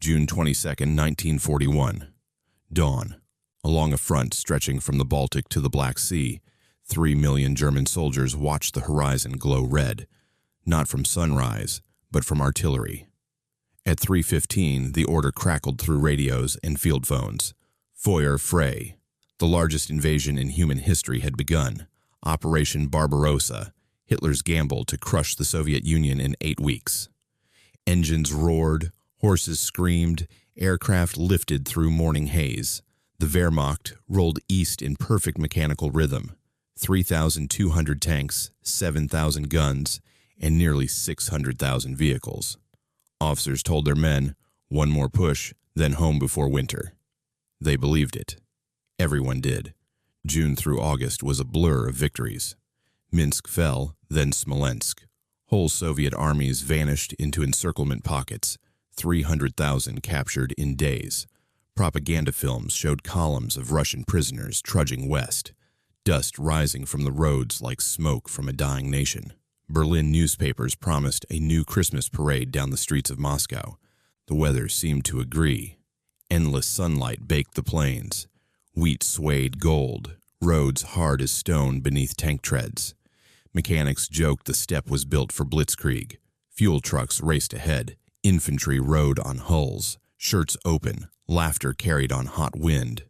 June 22, 1941. Dawn. Along a front stretching from the Baltic to the Black Sea, 3 million German soldiers watched the horizon glow red, not from sunrise, but from artillery. At 3:15, the order crackled through radios and field phones. Feuer, frei. The largest invasion in human history had begun. Operation Barbarossa, Hitler's gamble to crush the Soviet Union in 8 weeks. Engines roared, horses screamed, aircraft lifted through morning haze. The Wehrmacht rolled east in perfect mechanical rhythm. 3,200 tanks, 7,000 guns, and nearly 600,000 vehicles. Officers told their men, one more push, then home before winter. They believed it. Everyone did. June through August was a blur of victories. Minsk fell, then Smolensk. Whole Soviet armies vanished into encirclement pockets, 300,000 captured in days. Propaganda films showed columns of Russian prisoners trudging west, dust rising from the roads like smoke from a dying nation. Berlin newspapers promised a new Christmas parade down the streets of Moscow. The weather seemed to agree. Endless sunlight baked the plains. Wheat swayed gold, roads hard as stone beneath tank treads. Mechanics joked the steppe was built for blitzkrieg. Fuel trucks raced ahead. Infantry rode on hulls, shirts open, laughter carried on hot wind.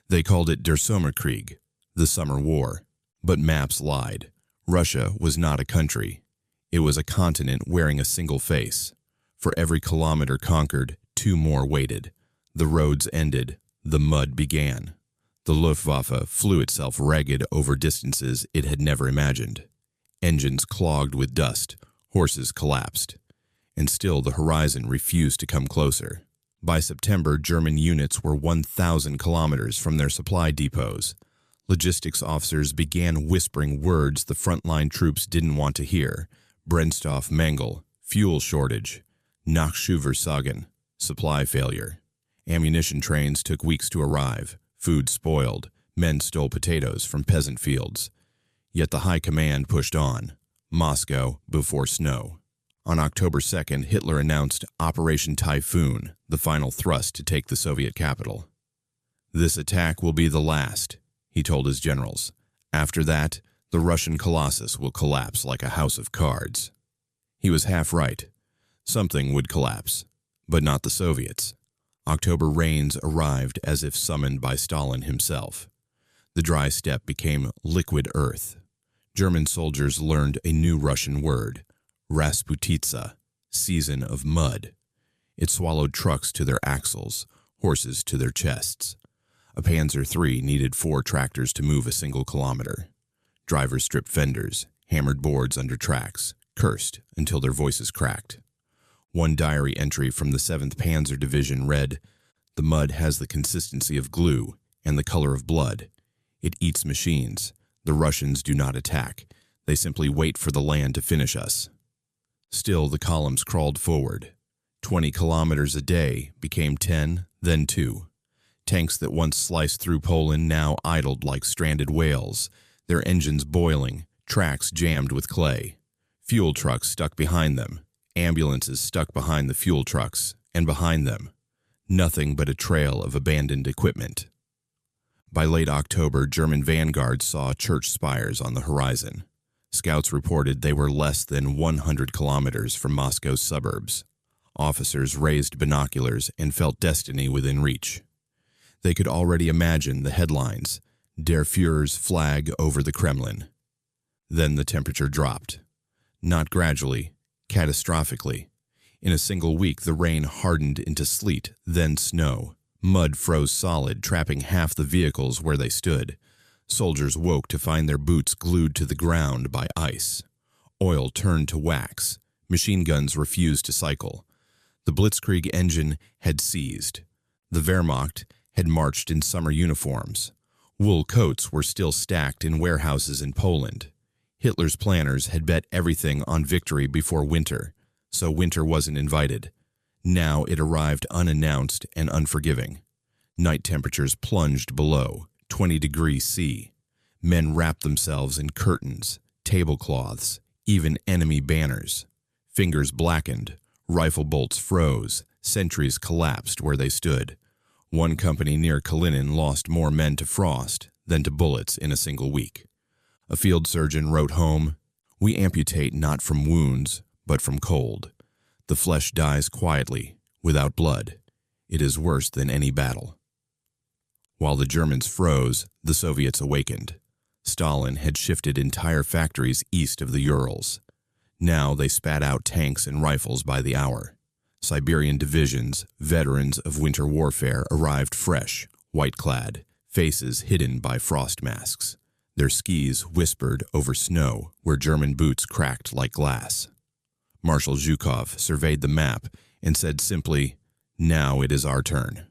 They called it Der Sommerkrieg, the Summer War. But maps lied. Russia was not a country. It was a continent wearing a single face. For every kilometer conquered, 2 more waited. The roads ended. The mud began. The Luftwaffe flew itself ragged over distances it had never imagined. Engines clogged with dust. Horses collapsed. And still the horizon refused to come closer. By September, German units were 1,000 kilometers from their supply depots. Logistics officers began whispering words the frontline troops didn't want to hear. Brennstoffmangel, fuel shortage, Nachschubversagen, supply failure. Ammunition trains took weeks to arrive. Food spoiled. Men stole potatoes from peasant fields. Yet the high command pushed on. Moscow before snow. On October 2nd, Hitler announced Operation Typhoon, the final thrust to take the Soviet capital. "This attack will be the last," he told his generals. "After that, the Russian colossus will collapse like a house of cards." He was half right. Something would collapse, but not the Soviets. October rains arrived as if summoned by Stalin himself. The dry steppe became liquid earth. German soldiers learned a new Russian word, Rasputitsa, season of mud. It swallowed trucks to their axles, horses to their chests. A Panzer III needed 4 tractors to move a single kilometer. Drivers stripped fenders, hammered boards under tracks, cursed until their voices cracked. One diary entry from the 7th Panzer Division read, "The mud has the consistency of glue and the color of blood. It eats machines. The Russians do not attack. They simply wait for the land to finish us." Still, the columns crawled forward. 20 kilometers a day became 10, then 2. Tanks that once sliced through Poland now idled like stranded whales, their engines boiling, tracks jammed with clay. Fuel trucks stuck behind them, ambulances stuck behind the fuel trucks, and behind them, nothing but a trail of abandoned equipment. By late October, German vanguards saw church spires on the horizon. Scouts reported they were less than 100 kilometers from Moscow's suburbs. Officers raised binoculars and felt destiny within reach. They could already imagine the headlines, "Der Führer's flag over the Kremlin." Then the temperature dropped. Not gradually, catastrophically. In a single week, the rain hardened into sleet, then snow. Mud froze solid, trapping half the vehicles where they stood. Soldiers woke to find their boots glued to the ground by ice. Oil turned to wax. Machine guns refused to cycle. The Blitzkrieg engine had seized. The Wehrmacht had marched in summer uniforms. Wool coats were still stacked in warehouses in Poland. Hitler's planners had bet everything on victory before winter, so winter wasn't invited. Now it arrived unannounced and unforgiving. Night temperatures plunged below 20 degrees C. Men wrapped themselves in curtains, tablecloths, even enemy banners. Fingers blackened, rifle bolts froze, Sentries collapsed where they stood. One company near Kalinin lost more men to frost than to bullets in a single week. A field surgeon wrote home, "We amputate not from wounds, but from cold. The flesh dies quietly, without blood. It is worse than any battle." While the Germans froze, the Soviets awakened. Stalin had shifted entire factories east of the Urals. Now they spat out tanks and rifles by the hour. Siberian divisions, veterans of winter warfare, arrived fresh, white-clad, faces hidden by frost masks. Their skis whispered over snow where German boots cracked like glass. Marshal Zhukov surveyed the map and said simply, "Now it is our turn."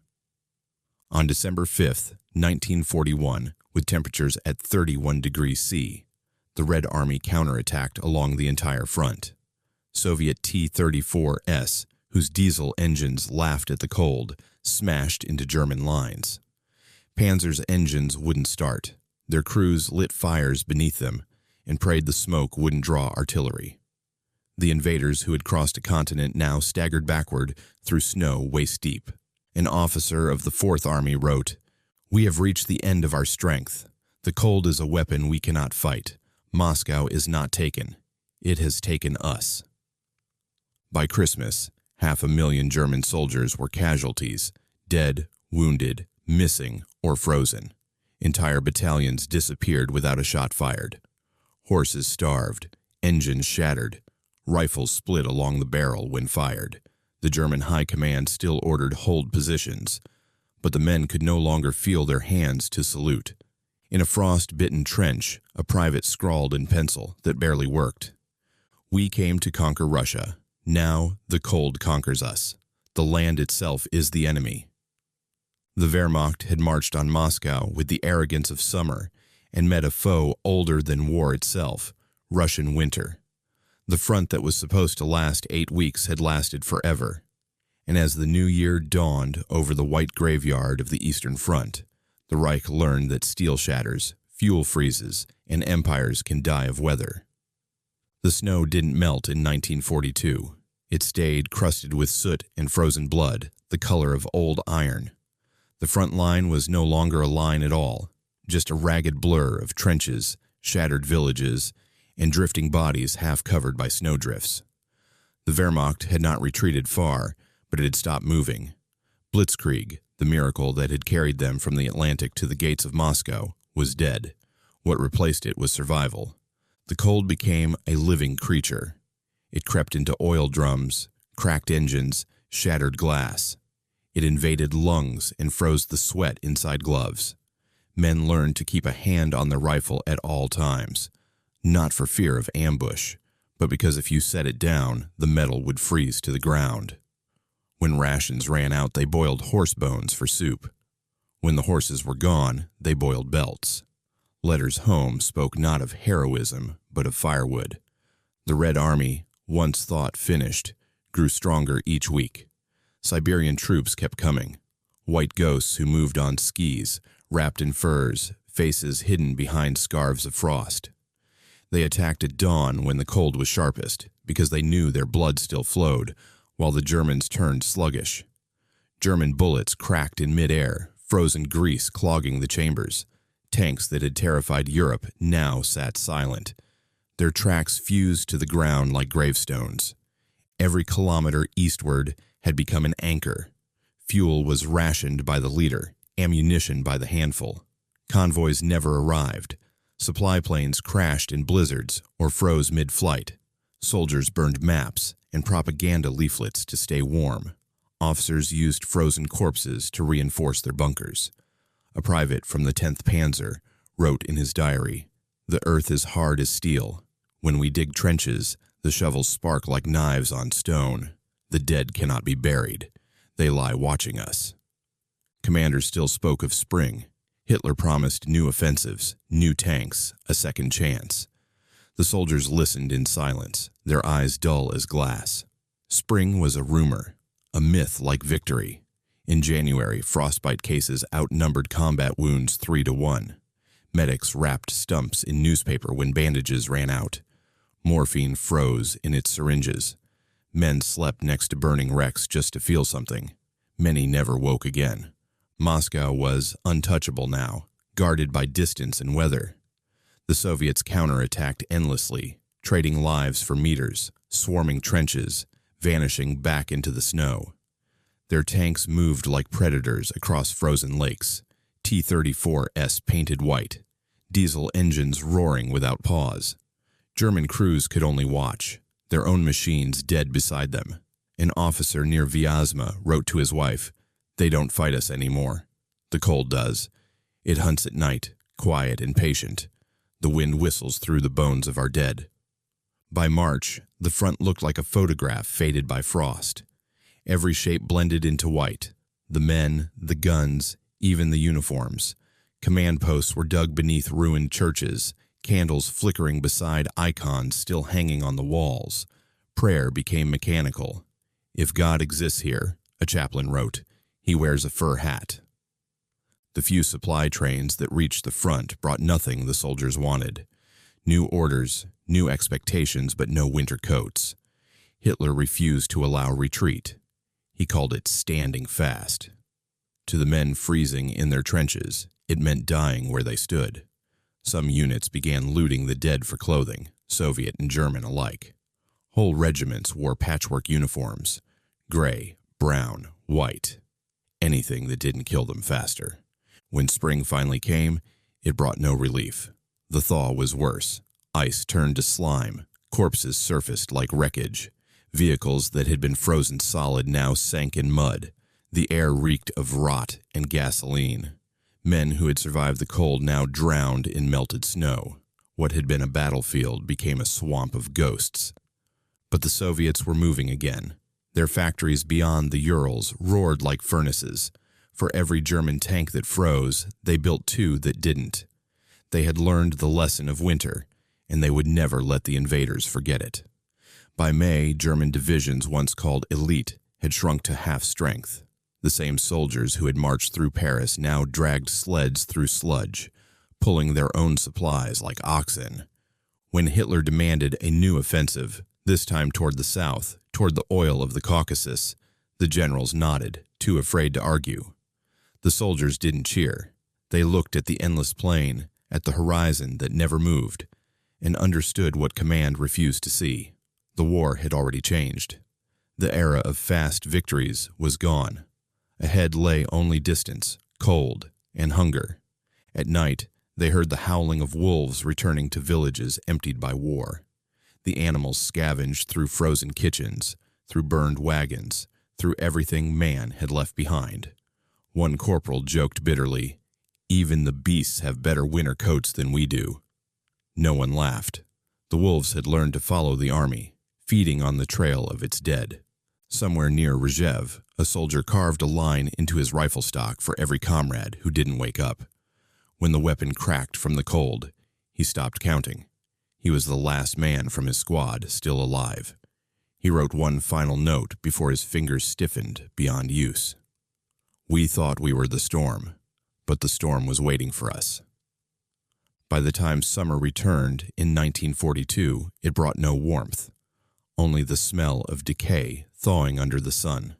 On December 5, 1941, with temperatures at 31 degrees C, the Red Army counterattacked along the entire front. Soviet T-34S, whose diesel engines laughed at the cold, smashed into German lines. Panzer's engines wouldn't start. Their crews lit fires beneath them and prayed the smoke wouldn't draw artillery. The invaders who had crossed a continent now staggered backward through snow waist-deep. An officer of the Fourth Army wrote, "We have reached the end of our strength. The cold is a weapon we cannot fight. Moscow is not taken. It has taken us." By Christmas, 500,000 German soldiers were casualties, dead, wounded, missing, or frozen. Entire battalions disappeared without a shot fired. Horses starved, engines shattered, rifles split along the barrel when fired. The German high command still ordered hold positions, but the men could no longer feel their hands to salute. In a frost-bitten trench, a private scrawled in pencil that barely worked, "We came to conquer Russia. Now the cold conquers us. The land itself is the enemy." The Wehrmacht had marched on Moscow with the arrogance of summer and met a foe older than war itself, Russian winter. The front that was supposed to last 8 weeks had lasted forever, and as the new year dawned over the white graveyard of the Eastern Front, the Reich learned that steel shatters, fuel freezes, and empires can die of weather. The snow didn't melt in 1942. It stayed crusted with soot and frozen blood, the color of old iron. The front line was no longer a line at all, just a ragged blur of trenches, shattered villages, and drifting bodies half covered by snowdrifts. The Wehrmacht had not retreated far, but it had stopped moving. Blitzkrieg, the miracle that had carried them from the Atlantic to the gates of Moscow, was dead. What replaced it was survival. The cold became a living creature. It crept into oil drums, cracked engines, shattered glass. It invaded lungs and froze the sweat inside gloves. Men learned to keep a hand on their rifle at all times, not for fear of ambush, but because if you set it down, the metal would freeze to the ground. When rations ran out, they boiled horse bones for soup. When the horses were gone, they boiled belts. Letters home spoke not of heroism, but of firewood. The Red Army, once thought finished, grew stronger each week. Siberian troops kept coming, white ghosts who moved on skis, wrapped in furs, faces hidden behind scarves of frost. They attacked at dawn when the cold was sharpest, because they knew their blood still flowed, while the Germans turned sluggish. German bullets cracked in midair, frozen grease clogging the chambers. Tanks that had terrified Europe now sat silent. Their tracks fused to the ground like gravestones. Every kilometer eastward had become an anchor. Fuel was rationed by the liter, ammunition by the handful. Convoys never arrived. Supply planes crashed in blizzards or froze mid-flight. Soldiers burned maps and propaganda leaflets to stay warm. Officers used frozen corpses to reinforce their bunkers. A private from the 10th Panzer wrote in his diary, "The earth is hard as steel. When we dig trenches, the shovels spark like knives on stone. The dead cannot be buried. They lie watching us." Commanders still spoke of spring. Hitler promised new offensives, new tanks, a second chance. The soldiers listened in silence, their eyes dull as glass. Spring was a rumor, a myth like victory. In January, frostbite cases outnumbered combat wounds 3-1. Medics wrapped stumps in newspaper when bandages ran out. Morphine froze in its syringes. Men slept next to burning wrecks just to feel something. Many never woke again. Moscow was untouchable now, guarded by distance and weather. The Soviets counterattacked endlessly, trading lives for meters, swarming trenches, vanishing back into the snow. Their tanks moved like predators across frozen lakes, T-34s painted white, diesel engines roaring without pause. German crews could only watch, their own machines dead beside them. An officer near Vyazma wrote to his wife, "They don't fight us anymore. The cold does. It hunts at night, quiet and patient. The wind whistles through the bones of our dead." By March, the front looked like a photograph faded by frost. Every shape blended into white. The men, the guns, even the uniforms. Command posts were dug beneath ruined churches, candles flickering beside icons still hanging on the walls. Prayer became mechanical. "If God exists here," a chaplain wrote, "he wears a fur hat." The few supply trains that reached the front brought nothing the soldiers wanted. New orders, new expectations, but no winter coats. Hitler refused to allow retreat. He called it standing fast. To the men freezing in their trenches, it meant dying where they stood. Some units began looting the dead for clothing, Soviet and German alike. Whole regiments wore patchwork uniforms, gray, brown, white, anything that didn't kill them faster. When spring finally came, it brought no relief. The thaw was worse. Ice turned to slime, corpses surfaced like wreckage. Vehicles that had been frozen solid now sank in mud. The air reeked of rot and gasoline. Men who had survived the cold now drowned in melted snow. What had been a battlefield became a swamp of ghosts. But the Soviets were moving again. Their factories beyond the Urals roared like furnaces. For every German tank that froze, they built two that didn't. They had learned the lesson of winter, and they would never let the invaders forget it. By May, German divisions once called elite had shrunk to half strength. The same soldiers who had marched through Paris now dragged sleds through sludge, pulling their own supplies like oxen. When Hitler demanded a new offensive, this time toward the south, toward the oil of the Caucasus, the generals nodded, too afraid to argue. The soldiers didn't cheer. They looked at the endless plain, at the horizon that never moved, and understood what command refused to see. The war had already changed. The era of fast victories was gone. Ahead lay only distance, cold, and hunger. At night, they heard the howling of wolves returning to villages emptied by war. The animals scavenged through frozen kitchens, through burned wagons, through everything man had left behind. One corporal joked bitterly, "Even the beasts have better winter coats than we do." No one laughed. The wolves had learned to follow the army, feeding on the trail of its dead. Somewhere near Rzhev, a soldier carved a line into his rifle stock for every comrade who didn't wake up. When the weapon cracked from the cold, he stopped counting. He was the last man from his squad still alive. He wrote one final note before his fingers stiffened beyond use. "We thought we were the storm, but the storm was waiting for us." By the time summer returned in 1942, it brought no warmth, only the smell of decay thawing under the sun.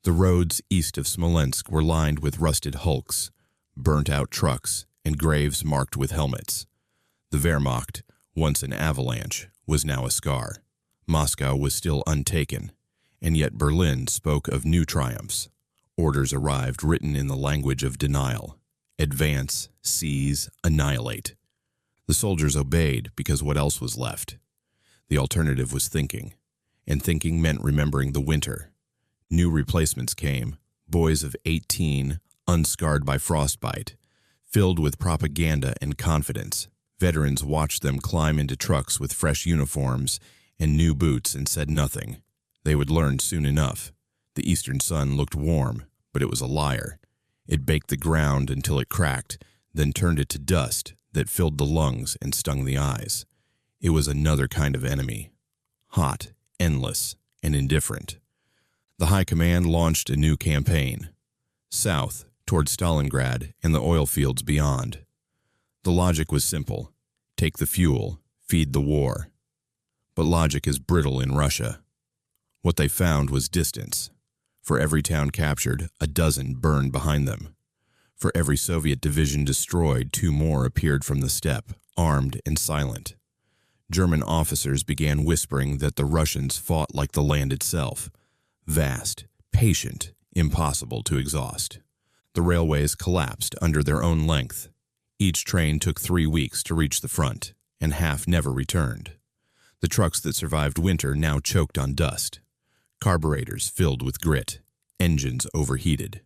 The roads east of Smolensk were lined with rusted hulks, burnt-out trucks, and graves marked with helmets. The Wehrmacht, once an avalanche, was now a scar. Moscow was still untaken, and yet Berlin spoke of new triumphs. Orders arrived written in the language of denial. Advance, seize, annihilate. The soldiers obeyed because what else was left? The alternative was thinking, and thinking meant remembering the winter. New replacements came, boys of 18, unscarred by frostbite, filled with propaganda and confidence. Veterans watched them climb into trucks with fresh uniforms and new boots and said nothing. They would learn soon enough. The eastern sun looked warm, but it was a liar. It baked the ground until it cracked, then turned it to dust that filled the lungs and stung the eyes. It was another kind of enemy, hot, endless, and indifferent. The High Command launched a new campaign, south, toward Stalingrad and the oil fields beyond. The logic was simple: take the fuel, feed the war. But logic is brittle in Russia. What they found was distance. For every town captured, a dozen burned behind them. For every Soviet division destroyed, 2 more appeared from the steppe, armed and silent. German officers began whispering that the Russians fought like the land itself, vast, patient, impossible to exhaust. The railways collapsed under their own length. Each train took 3 weeks to reach the front, and half never returned. The trucks that survived winter now choked on dust. Carburetors filled with grit, engines overheated.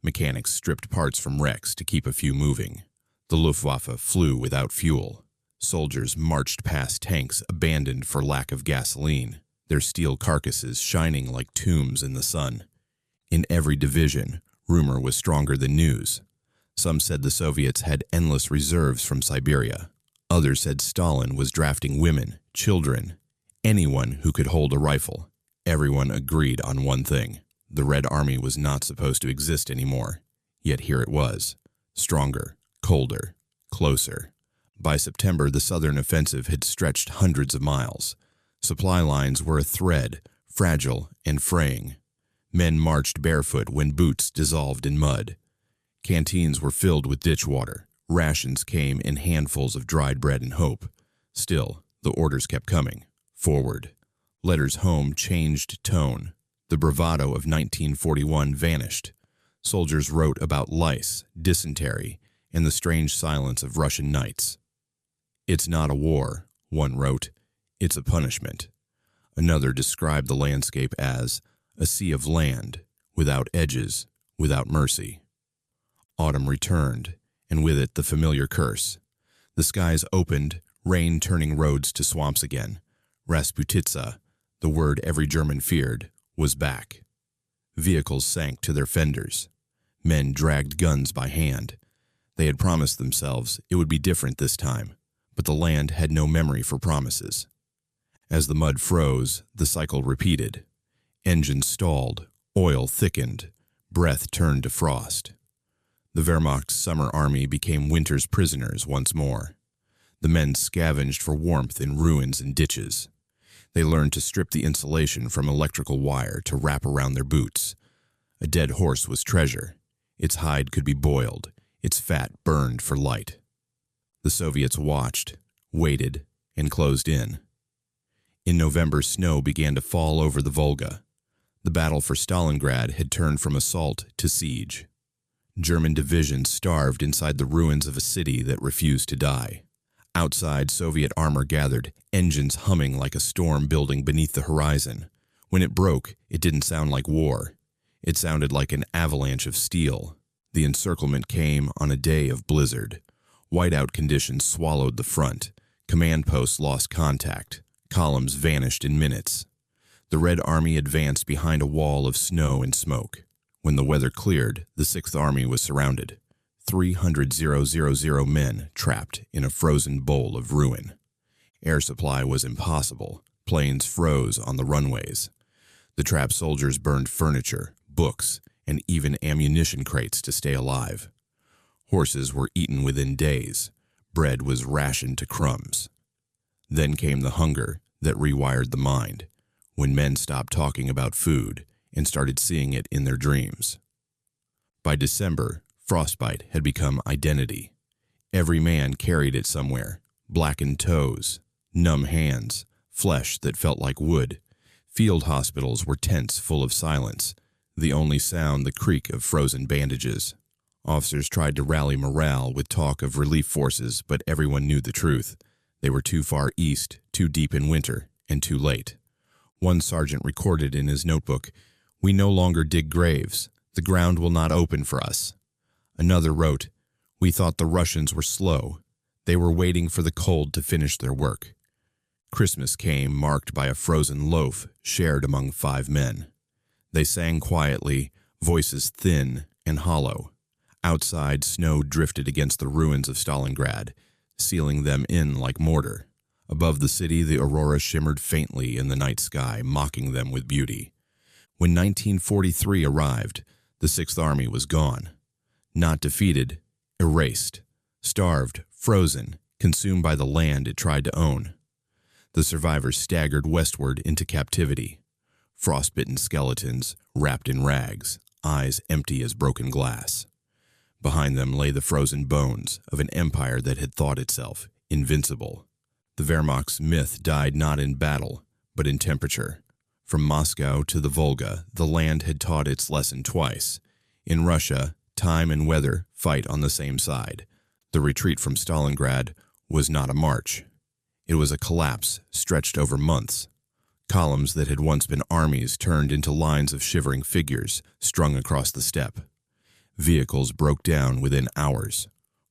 Mechanics stripped parts from wrecks to keep a few moving. The Luftwaffe flew without fuel. Soldiers marched past tanks abandoned for lack of gasoline, their steel carcasses shining like tombs in the sun. In every division, rumor was stronger than news. Some said the Soviets had endless reserves from Siberia. Others said Stalin was drafting women, children, anyone who could hold a rifle. Everyone agreed on one thing. The Red Army was not supposed to exist anymore. Yet here it was, stronger, colder, closer. By September, the southern offensive had stretched hundreds of miles. Supply lines were a thread, fragile and fraying. Men marched barefoot when boots dissolved in mud. Canteens were filled with ditch water. Rations came in handfuls of dried bread and hope. Still, the orders kept coming. Forward. Letters home changed tone. The bravado of 1941 vanished. Soldiers wrote about lice, dysentery, and the strange silence of Russian nights. "It's not a war," one wrote. "It's a punishment." Another described the landscape as a sea of land, without edges, without mercy. Autumn returned, and with it the familiar curse. The skies opened, rain turning roads to swamps again. Rasputitsa, the word every German feared, was back. Vehicles sank to their fenders. Men dragged guns by hand. They had promised themselves it would be different this time, but the land had no memory for promises. As the mud froze, the cycle repeated. Engines stalled, oil thickened, breath turned to frost. The Wehrmacht's summer army became winter's prisoners once more. The men scavenged for warmth in ruins and ditches. They learned to strip the insulation from electrical wire to wrap around their boots. A dead horse was treasure. Its hide could be boiled, its fat burned for light. The Soviets watched, waited, and closed in. In November, snow began to fall over the Volga. The battle for Stalingrad had turned from assault to siege. German divisions starved inside the ruins of a city that refused to die. Outside, Soviet armor gathered, engines humming like a storm building beneath the horizon. When it broke, it didn't sound like war. It sounded like an avalanche of steel. The encirclement came on a day of blizzard. Whiteout conditions swallowed the front. Command posts lost contact. Columns vanished in minutes. The Red Army advanced behind a wall of snow and smoke. When the weather cleared, the Sixth Army was surrounded. 300,000 men trapped in a frozen bowl of ruin. Air supply was impossible. Planes froze on the runways. The trapped soldiers burned furniture, books, and even ammunition crates to stay alive. Horses were eaten within days. Bread was rationed to crumbs. Then came the hunger that rewired the mind, when men stopped talking about food and started seeing it in their dreams. By December, frostbite had become identity. Every man carried it somewhere: blackened toes, numb hands, flesh that felt like wood. Field hospitals were tents full of silence, the only sound the creak of frozen bandages. Officers tried to rally morale with talk of relief forces, but everyone knew the truth. They were too far east, too deep in winter, and too late. One sergeant recorded in his notebook, "We no longer dig graves. The ground will not open for us." Another wrote, "We thought the Russians were slow. They were waiting for the cold to finish their work." Christmas came, marked by a frozen loaf shared among 5 men. They sang quietly, voices thin and hollow. Outside, snow drifted against the ruins of Stalingrad, sealing them in like mortar. Above the city, the aurora shimmered faintly in the night sky, mocking them with beauty. When 1943 arrived, the Sixth Army was gone. Not defeated, erased, starved, frozen, consumed by the land it tried to own. The survivors staggered westward into captivity. frostbitten skeletons wrapped in rags, eyes empty as broken glass. Behind them lay the frozen bones of an empire that had thought itself invincible. The Wehrmacht's myth died not in battle, but in temperature. From Moscow to the Volga, the land had taught its lesson twice. In Russia, time and weather fight on the same side. The retreat from Stalingrad was not a march. It was a collapse stretched over months. Columns that had once been armies turned into lines of shivering figures strung across the steppe. Vehicles broke down within hours.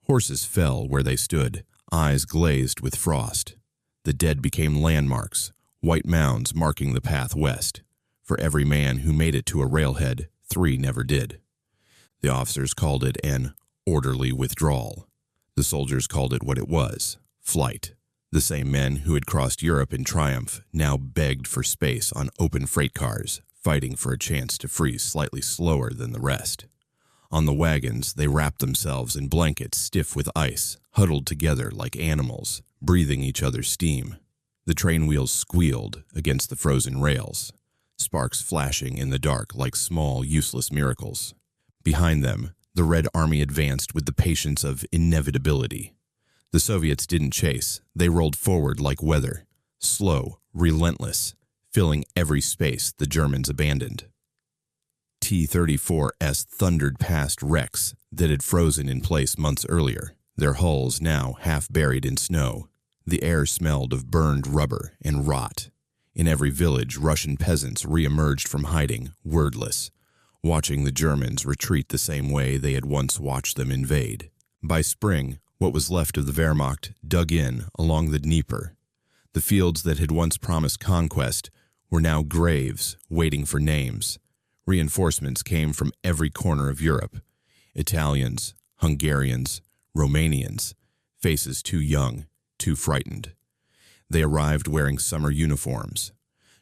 Horses fell where they stood, eyes glazed with frost. The dead became landmarks, white mounds marking the path west. For every man who made it to a railhead, 3 never did. The officers called it an orderly withdrawal. The soldiers called it what it was, flight. The same men who had crossed Europe in triumph now begged for space on open freight cars, fighting for a chance to freeze slightly slower than the rest. On the wagons, they wrapped themselves in blankets stiff with ice, huddled together like animals, breathing each other's steam. The train wheels squealed against the frozen rails, sparks flashing in the dark like small, useless miracles. Behind them, the Red Army advanced with the patience of inevitability. The Soviets didn't chase, they rolled forward like weather, slow, relentless, filling every space the Germans abandoned. T-34s thundered past wrecks that had frozen in place months earlier, their hulls now half buried in snow. The air smelled of burned rubber and rot. In every village, Russian peasants re-emerged from hiding, wordless, watching the Germans retreat the same way they had once watched them invade. By spring, what was left of the Wehrmacht dug in along the Dnieper. The fields that had once promised conquest were now graves waiting for names. Reinforcements came from every corner of Europe. Italians, Hungarians, Romanians, faces too young, too frightened. They arrived wearing summer uniforms.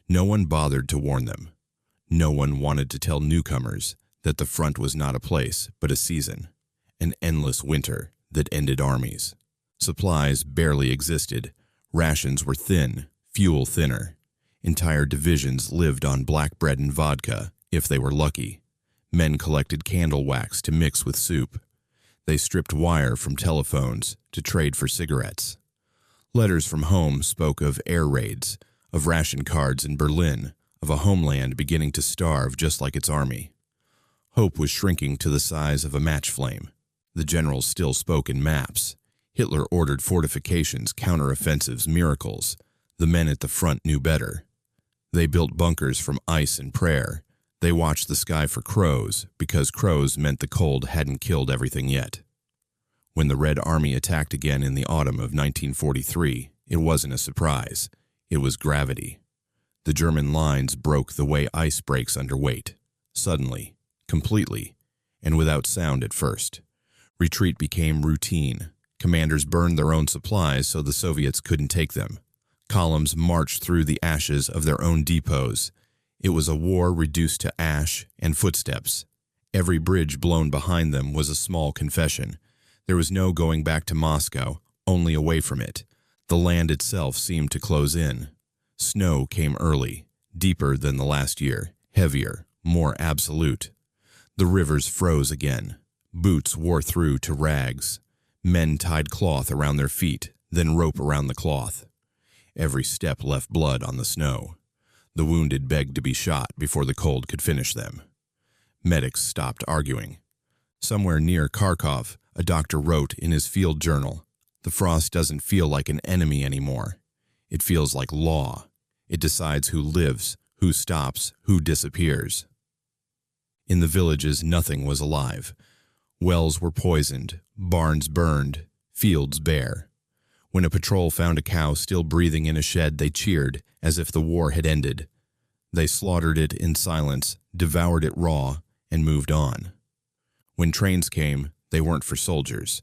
No one bothered to warn them. No one wanted to tell newcomers that the front was not a place, but a season, an endless winter that ended armies. Supplies barely existed. Rations were thin, fuel thinner. Entire divisions lived on black bread and vodka, if they were lucky. Men collected candle wax to mix with soup. They stripped wire from telephones to trade for cigarettes. Letters from home spoke of air raids, of ration cards in Berlin, of a homeland beginning to starve just like its army. Hope was shrinking to the size of a match flame. The generals still spoke in maps. Hitler ordered fortifications, counteroffensives, miracles. The men at the front knew better. They built bunkers from ice and prayer. They watched the sky for crows, because crows meant the cold hadn't killed everything yet. When the Red Army attacked again in the autumn of 1943, it wasn't a surprise. It was gravity. The German lines broke the way ice breaks under weight. Suddenly, completely, and without sound at first. Retreat became routine. Commanders burned their own supplies so the Soviets couldn't take them. Columns marched through the ashes of their own depots. It was a war reduced to ash and footsteps. Every bridge blown behind them was a small confession. There was no going back to Moscow, only away from it. The land itself seemed to close in. Snow came early, deeper than the last year, heavier, more absolute. The rivers froze again. Boots wore through to rags. Men tied cloth around their feet, then rope around the cloth. Every step left blood on the snow. The wounded begged to be shot before the cold could finish them. Medics stopped arguing. Somewhere near Kharkov, a doctor wrote in his field journal, "The frost doesn't feel like an enemy anymore. It feels like law. It decides who lives, who stops, who disappears." In the villages, nothing was alive. Wells were poisoned, barns burned, fields bare. When a patrol found a cow still breathing in a shed, they cheered as if the war had ended. They slaughtered it in silence, devoured it raw, and moved on. When trains came, they weren't for soldiers.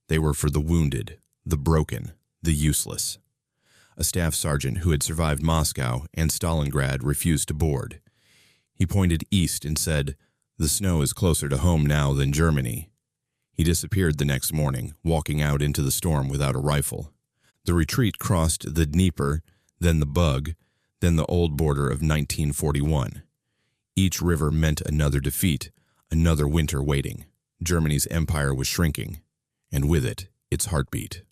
They were for the wounded, the broken, the useless. A staff sergeant who had survived Moscow and Stalingrad refused to board. He pointed east and said, "The snow is closer to home now than Germany." He disappeared the next morning, walking out into the storm without a rifle. The retreat crossed the Dnieper, then the Bug, Then the old border of 1941. Each river meant another defeat, another winter waiting. Germany's empire was shrinking, and with it, its heartbeat.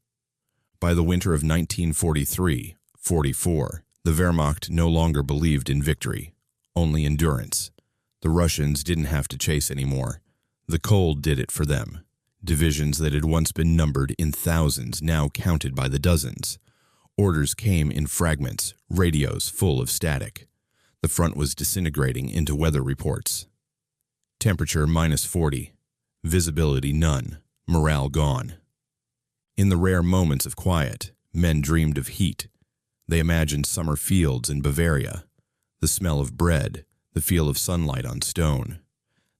By the winter of 1943-44, the Wehrmacht no longer believed in victory, only endurance. The Russians didn't have to chase anymore. The cold did it for them. Divisions that had once been numbered in thousands now counted by the dozens. Orders came in fragments, radios full of static. The front was disintegrating into weather reports. Temperature -40. Visibility none. Morale gone. In the rare moments of quiet, men dreamed of heat. They imagined summer fields in Bavaria, the smell of bread, the feel of sunlight on stone.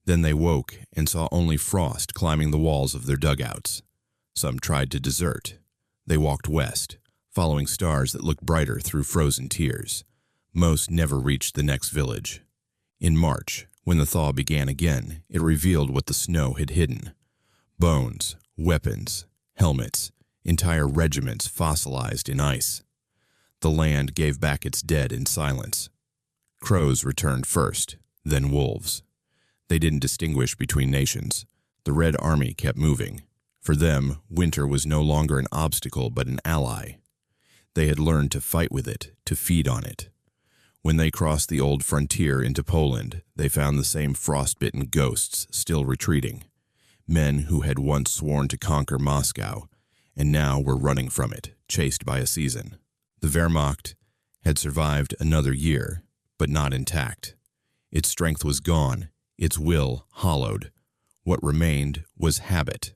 Then they woke and saw only frost climbing the walls of their dugouts. Some tried to desert. They walked west, following stars that looked brighter through frozen tears. Most never reached the next village. In March, when the thaw began again, it revealed what the snow had hidden. Bones, weapons, helmets, entire regiments fossilized in ice. The land gave back its dead in silence. Crows returned first, then wolves. They didn't distinguish between nations. The Red Army kept moving. For them, winter was no longer an obstacle but an ally. They had learned to fight with it, to feed on it. When they crossed the old frontier into Poland, they found the same frostbitten ghosts still retreating. Men who had once sworn to conquer Moscow, and now were running from it, chased by a season. The Wehrmacht had survived another year, but not intact. Its strength was gone, its will hollowed. What remained was habit.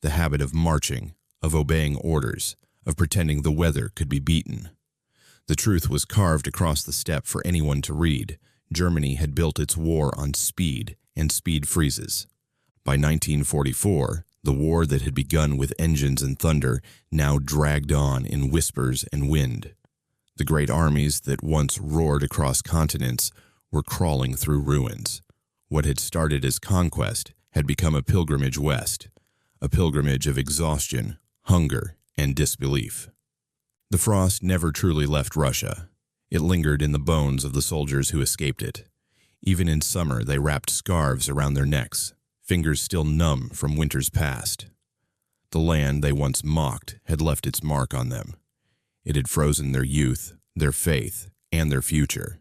The habit of marching, of obeying orders, of pretending the weather could be beaten. The truth was carved across the steppe for anyone to read. Germany had built its war on speed, and speed freezes. By 1944, the war that had begun with engines and thunder now dragged on in whispers and wind. The great armies that once roared across continents were crawling through ruins. What had started as conquest had become a pilgrimage west, a pilgrimage of exhaustion, hunger, and disbelief. The frost never truly left Russia. It lingered in the bones of the soldiers who escaped it. Even in summer, they wrapped scarves around their necks, fingers still numb from winters past. The land they once mocked had left its mark on them. It had frozen their youth, their faith, and their future.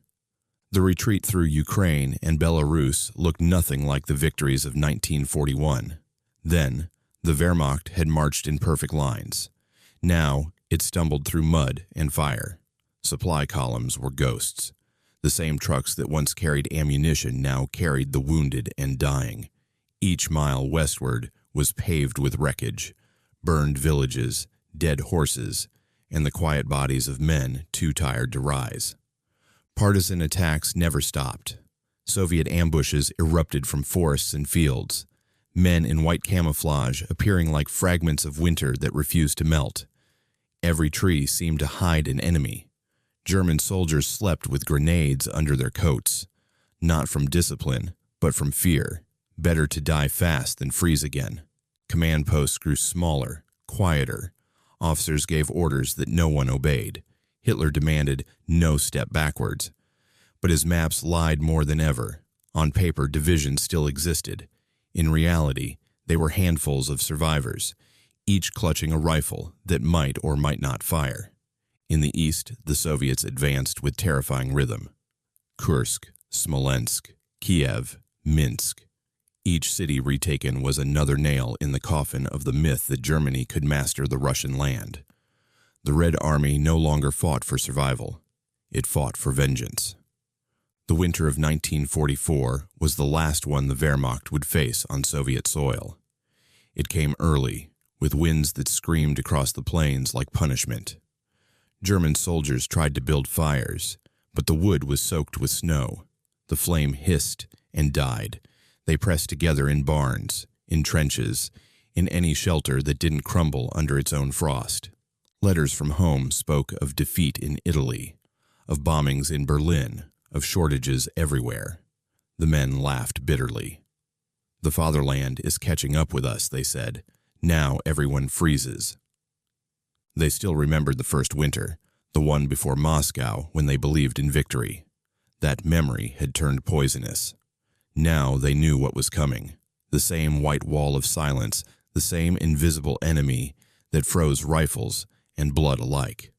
The retreat through Ukraine and Belarus looked nothing like the victories of 1941. Then, the Wehrmacht had marched in perfect lines. Now, it stumbled through mud and fire. Supply columns were ghosts. The same trucks that once carried ammunition now carried the wounded and dying. Each mile westward was paved with wreckage, burned villages, dead horses, and the quiet bodies of men too tired to rise. Partisan attacks never stopped. Soviet ambushes erupted from forests and fields, men in white camouflage appearing like fragments of winter that refused to melt. Every tree seemed to hide an enemy. German soldiers slept with grenades under their coats, not from discipline, but from fear. Better to die fast than freeze again. Command posts grew smaller, quieter. Officers gave orders that no one obeyed. Hitler demanded no step backwards. But his maps lied more than ever. On paper, divisions still existed. In reality, they were handfuls of survivors, each clutching a rifle that might or might not fire. In the east, the Soviets advanced with terrifying rhythm. Kursk, Smolensk, Kiev, Minsk. Each city retaken was another nail in the coffin of the myth that Germany could master the Russian land. The Red Army no longer fought for survival. It fought for vengeance. The winter of 1944 was the last one the Wehrmacht would face on Soviet soil. It came early, with winds that screamed across the plains like punishment. German soldiers tried to build fires, but the wood was soaked with snow. The flame hissed and died. They pressed together in barns, in trenches, in any shelter that didn't crumble under its own frost. Letters from home spoke of defeat in Italy, of bombings in Berlin, of shortages everywhere. The men laughed bitterly. "The fatherland is catching up with us," they said. "Now everyone freezes." They still remembered the first winter, The one before Moscow when they believed in victory. That memory had turned poisonous. Now they knew what was coming. The same white wall of silence, the same invisible enemy that froze rifles and blood alike.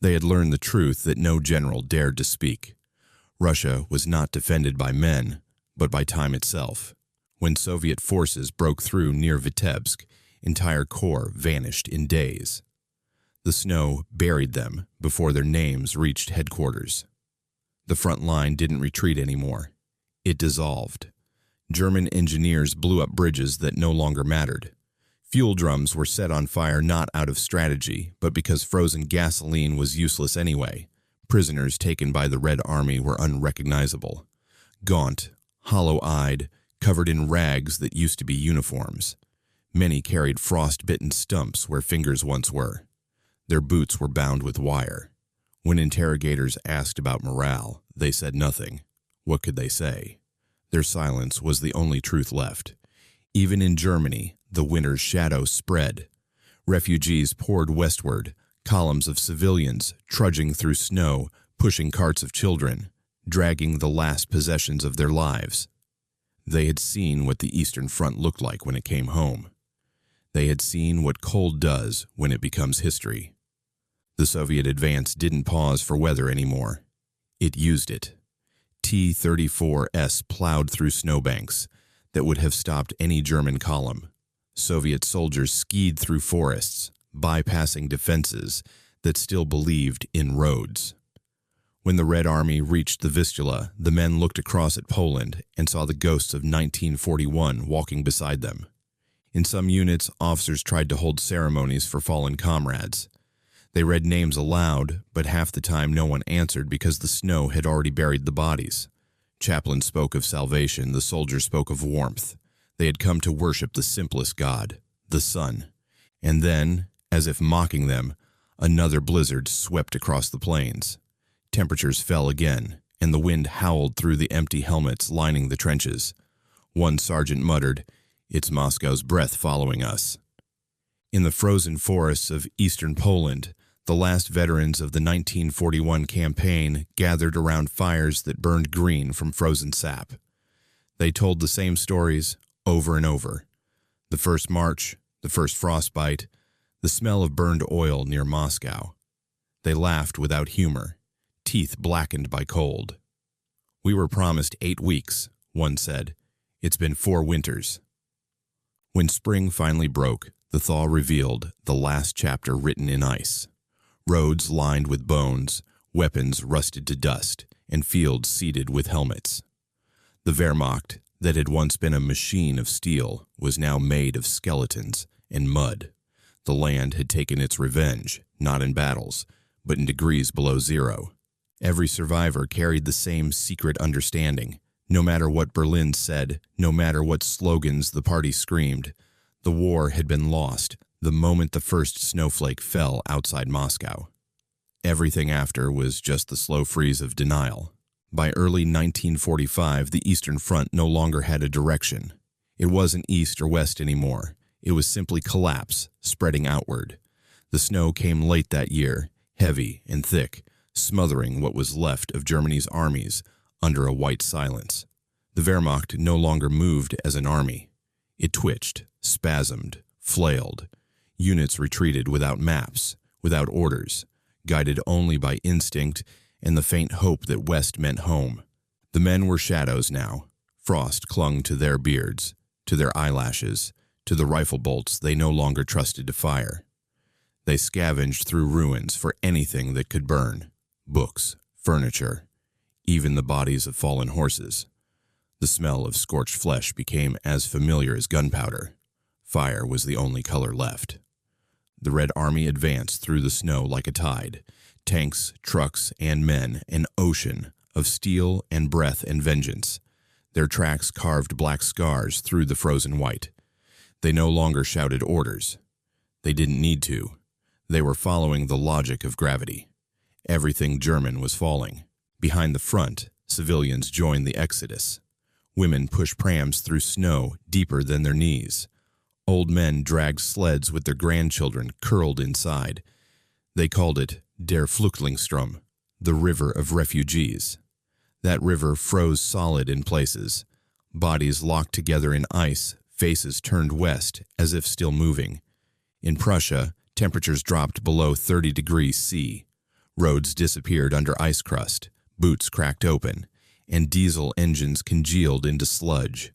They had learned the truth that no general dared to speak. Russia was not defended by men, but by time itself. When Soviet forces broke through near Vitebsk, entire corps vanished in days. The snow buried them before their names reached headquarters. The front line didn't retreat anymore. It dissolved. German engineers blew up bridges that no longer mattered. Fuel drums were set on fire not out of strategy, but because frozen gasoline was useless anyway. Prisoners taken by the Red Army were unrecognizable. Gaunt, hollow-eyed, covered in rags that used to be uniforms. Many carried frost-bitten stumps where fingers once were. Their boots were bound with wire. When interrogators asked about morale, they said nothing. What could they say? Their silence was the only truth left. Even in Germany, the winter's shadow spread. Refugees poured westward, columns of civilians trudging through snow, pushing carts of children, dragging the last possessions of their lives. They had seen what the Eastern Front looked like when it came home. They had seen what cold does when it becomes history. The Soviet advance didn't pause for weather anymore. It used it. T-34s plowed through snowbanks that would have stopped any German column. Soviet soldiers skied through forests, bypassing defenses that still believed in roads. When the Red Army reached the Vistula, the men looked across at Poland and saw the ghosts of 1941 walking beside them. In some units, officers tried to hold ceremonies for fallen comrades. They read names aloud, but half the time no one answered because the snow had already buried the bodies. Chaplains spoke of salvation, the soldiers spoke of warmth. They had come to worship the simplest god, the sun. And then, as if mocking them, another blizzard swept across the plains. Temperatures fell again, and the wind howled through the empty helmets lining the trenches. One sergeant muttered, "It's Moscow's breath following us." In the frozen forests of eastern Poland, the last veterans of the 1941 campaign gathered around fires that burned green from frozen sap. They told the same stories over and over. The first march, the first frostbite, the smell of burned oil near Moscow. They laughed without humor, teeth blackened by cold. "We were promised 8 weeks," one said. "It's been 4 winters." When spring finally broke, the thaw revealed the last chapter written in ice. Roads lined with bones, weapons rusted to dust, and fields seeded with helmets. The Wehrmacht, that had once been a machine of steel, was now made of skeletons and mud. The land had taken its revenge, not in battles, but in degrees below zero. Every survivor carried the same secret understanding. No matter what Berlin said, no matter what slogans the party screamed, the war had been lost the moment the first snowflake fell outside Moscow. Everything after was just the slow freeze of denial. By early 1945, the Eastern Front no longer had a direction. It wasn't east or west anymore. It was simply collapse, spreading outward. The snow came late that year, heavy and thick, smothering what was left of Germany's armies under a white silence. The Wehrmacht no longer moved as an army. It twitched, spasmed, flailed. Units retreated without maps, without orders, guided only by instinct and the faint hope that west meant home. The men were shadows now. Frost clung to their beards, to their eyelashes, to the rifle bolts they no longer trusted to fire. They scavenged through ruins for anything that could burn: books, furniture, even the bodies of fallen horses. The smell of scorched flesh became as familiar as gunpowder. Fire was the only color left. The Red Army advanced through the snow like a tide. Tanks, trucks, and men, an ocean of steel and breath and vengeance. Their tracks carved black scars through the frozen white. They no longer shouted orders. They didn't need to. They were following the logic of gravity. Everything German was falling. Behind the front, civilians joined the exodus. Women pushed prams through snow deeper than their knees. Old men dragged sleds with their grandchildren curled inside. They called it Der Flüchtlingsstrom, the river of refugees. That river froze solid in places, bodies locked together in ice, faces turned west as if still moving. In Prussia, temperatures dropped below 30 degrees C. Roads disappeared under ice crust, boots cracked open, and diesel engines congealed into sludge.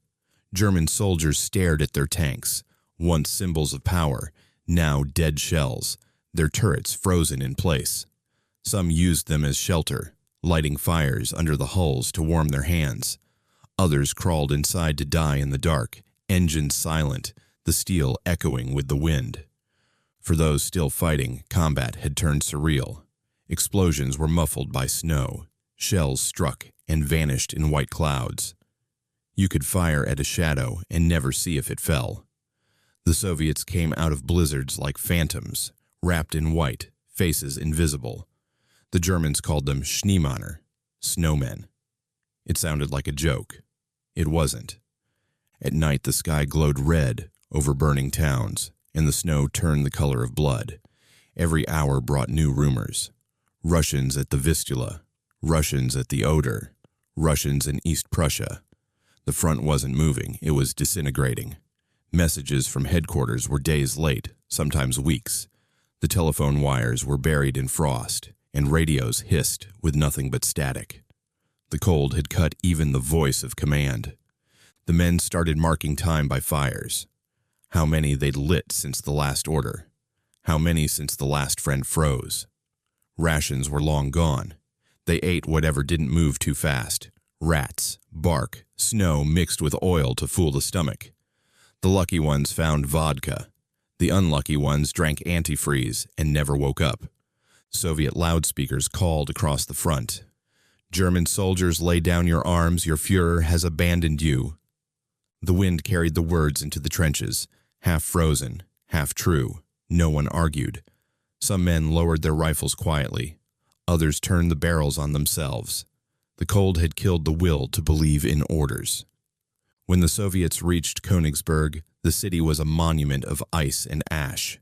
German soldiers stared at their tanks, once symbols of power, now dead shells, their turrets frozen in place. Some used them as shelter, lighting fires under the hulls to warm their hands. Others crawled inside to die in the dark, engines silent, the steel echoing with the wind. For those still fighting, combat had turned surreal. Explosions were muffled by snow. Shells struck and vanished in white clouds. You could fire at a shadow and never see if it fell. The Soviets came out of blizzards like phantoms, wrapped in white, faces invisible. The Germans called them Schneemanner, snowmen. It sounded like a joke. It wasn't. At night the sky glowed red over burning towns, and the snow turned the color of blood. Every hour brought new rumors. Russians at the Vistula, Russians at the Oder, Russians in East Prussia. The front wasn't moving, it was disintegrating. Messages from headquarters were days late, sometimes weeks. The telephone wires were buried in frost, and radios hissed with nothing but static. The cold had cut even the voice of command. The men started marking time by fires. How many they'd lit since the last order. How many since the last friend froze. Rations were long gone. They ate whatever didn't move too fast. Rats, bark, snow mixed with oil to fool the stomach. The lucky ones found vodka. The unlucky ones drank antifreeze and never woke up. Soviet loudspeakers called across the front. German soldiers, lay down your arms, your Feuer has abandoned you. The wind carried the words into the trenches, half frozen, half true. No one argued. Some men lowered their rifles quietly. Others turned the barrels on themselves. The cold had killed the will to believe in orders. When the Soviets reached Königsberg, the city was a monument of ice and ash.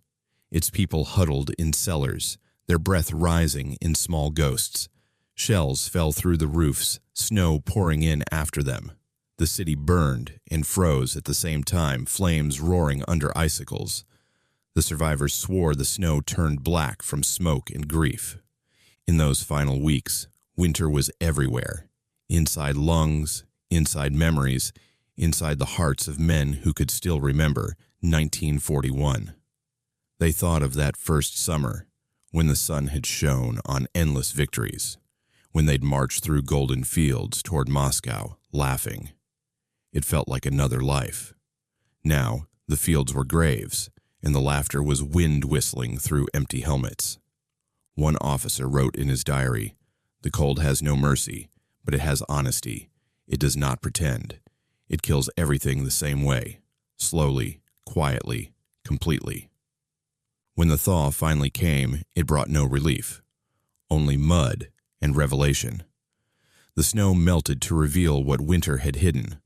Its people huddled in cellars, their breath rising in small ghosts. Shells fell through the roofs, snow pouring in after them. The city burned and froze at the same time, flames roaring under icicles. The survivors swore the snow turned black from smoke and grief. In those final weeks, winter was everywhere. Inside lungs, inside memories, inside the hearts of men who could still remember 1941. They thought of that first summer, when the sun had shone on endless victories, when they'd marched through golden fields toward Moscow, laughing. It felt like another life. Now, the fields were graves, and the laughter was wind whistling through empty helmets. One officer wrote in his diary, "The cold has no mercy, but it has honesty. It does not pretend. It kills everything the same way, slowly, quietly, completely." When the thaw finally came, it brought no relief, only mud and revelation. The snow melted to reveal what winter had hidden: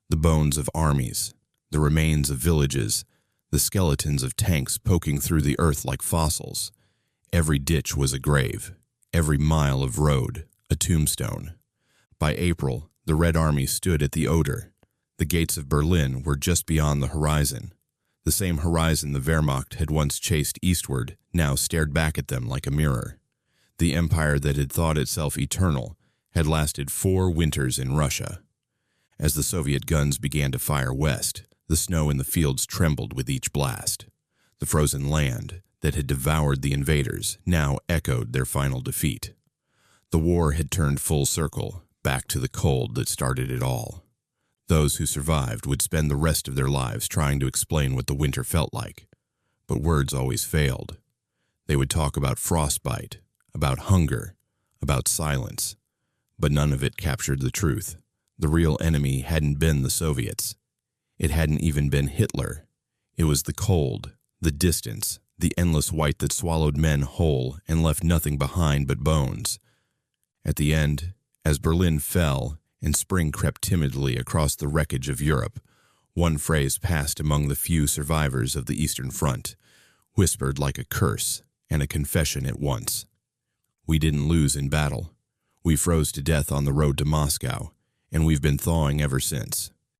the bones of armies, the remains of villages, the skeletons of tanks poking through the earth like fossils. Every ditch was a grave, every mile of road a tombstone. By April, the Red Army stood at the Oder. The gates of Berlin were just beyond the horizon. The same horizon the Wehrmacht had once chased eastward now stared back at them like a mirror. The empire that had thought itself eternal had lasted 4 winters in Russia. As the Soviet guns began to fire west, the snow in the fields trembled with each blast. The frozen land that had devoured the invaders now echoed their final defeat. The war had turned full circle, back to the cold that started it all. Those who survived would spend the rest of their lives trying to explain what the winter felt like. But words always failed. They would talk about frostbite, about hunger, about silence. But none of it captured the truth. The real enemy hadn't been the Soviets. It hadn't even been Hitler. It was the cold, the distance, the endless white that swallowed men whole and left nothing behind but bones. At the end, as Berlin fell and spring crept timidly across the wreckage of Europe, one phrase passed among the few survivors of the Eastern Front, whispered like a curse and a confession at once. We didn't lose in battle. We froze to death on the road to Moscow, and we've been thawing ever since.